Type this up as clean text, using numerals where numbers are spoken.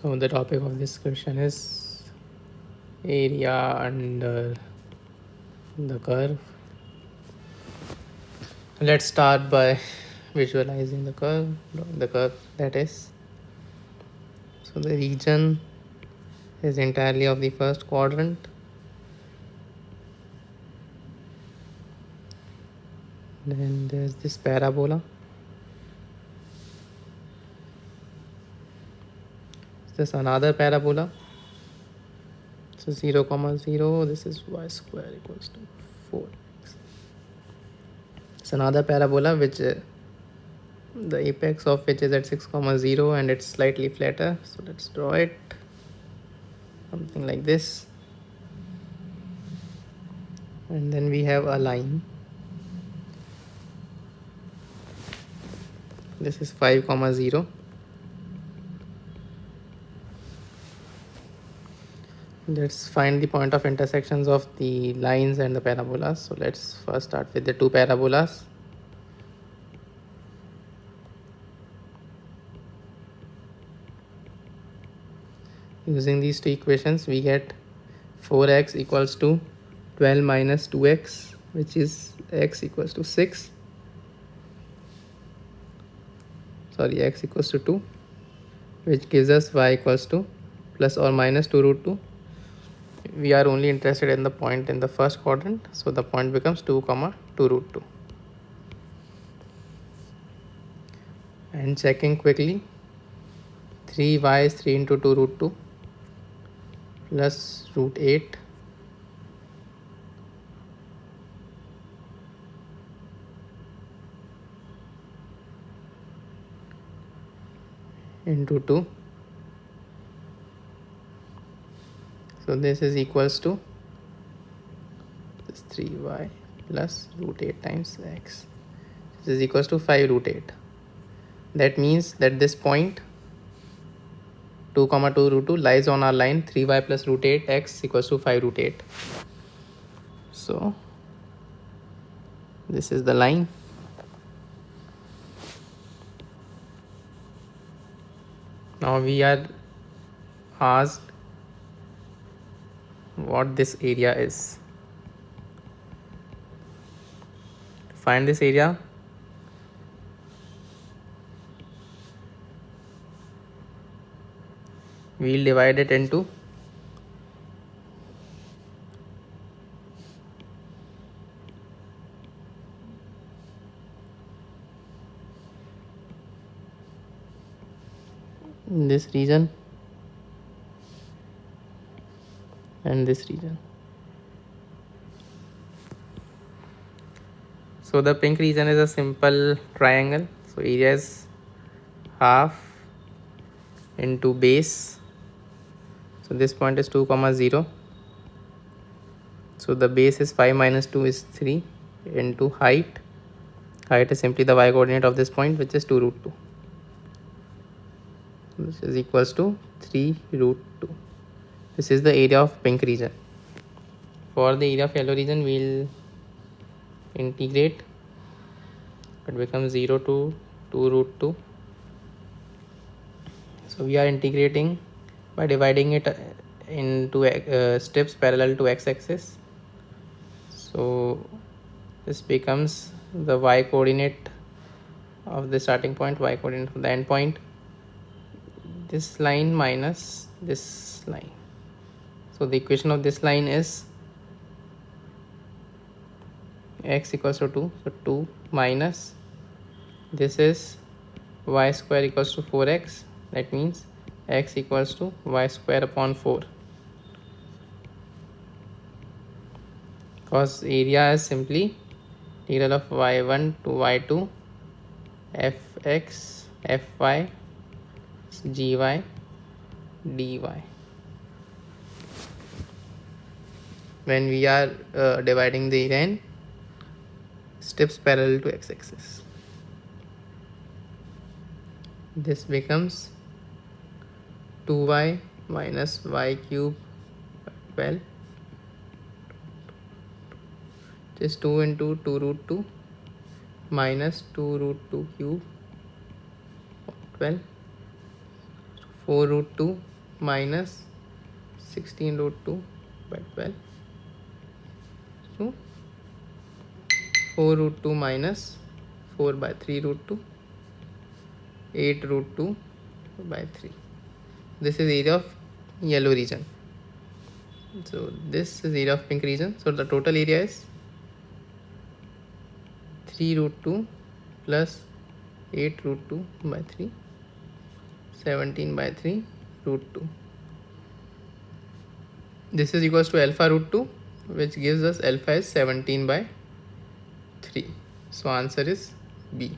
So the topic of this question is area under the curve. Let's start by visualizing the curve that is. So the region is entirely of the first quadrant. Then there's this parabola. There's another parabola. So 0, 0, this is y square equals to 4x. It's another parabola which the apex of which is at 6, 0 and it's slightly flatter. So let's draw it. Something like this. And then we have a line. This is 5, 0. Let's find the point of intersections of the lines and the parabolas. So let's first start with the two parabolas. Using these two equations, we get 4x equals to 12 minus 2x, which is x equals to 6. Sorry, x equals to 2, which gives us y equals to plus or minus 2 root 2. We are only interested in the point in the first quadrant, so the point becomes 2, 2 root 2. And checking quickly, 3y is 3 into 2 root 2 plus root 8 into 2. So this is equals to this 3y plus root 8 times x. This is equals to 5 root 8. That means that this point 2, 2 root 2 lies on our line 3y plus root 8 x equals to 5 root 8. So this is the line. Now we are asked what this area is. To find this area, we'll divide it into this region and this region. So the pink region is a simple triangle. So area is half into base. So this point is 2, 0. So the base is 5 minus 2 is 3 into height. Height is simply the y coordinate of this point, which is 2 root 2. This is equals to 3 root 2. This is the area of pink region. For the area of yellow region, we'll integrate. It becomes 0 to 2 root 2. So we are integrating by dividing it into strips parallel to x-axis. So this becomes the y coordinate of the starting point, y coordinate of the end point, this line minus this line. So the equation of this line is x equals to 2. So 2 minus this is y square equals to 4x. That means x equals to y square upon 4. Because area is simply integral of y1 to y2 fx fy gy dy. When we are dividing the area in strips parallel to x-axis, this becomes 2y minus y cube 12. Just 2 into 2 root 2 minus 2 root 2 cube 12. 4 root 2 minus 16 root 2 by 12. So 4 root 2 minus 4 by 3 root 2, 8 root 2 by 3. This is area of yellow region. So this is area of pink region. So the total area is 3 root 2 plus 8 root 2 by 3, 17 by 3 root 2. This is equals to alpha root 2, which gives us alpha is 17 by 3. So answer is B.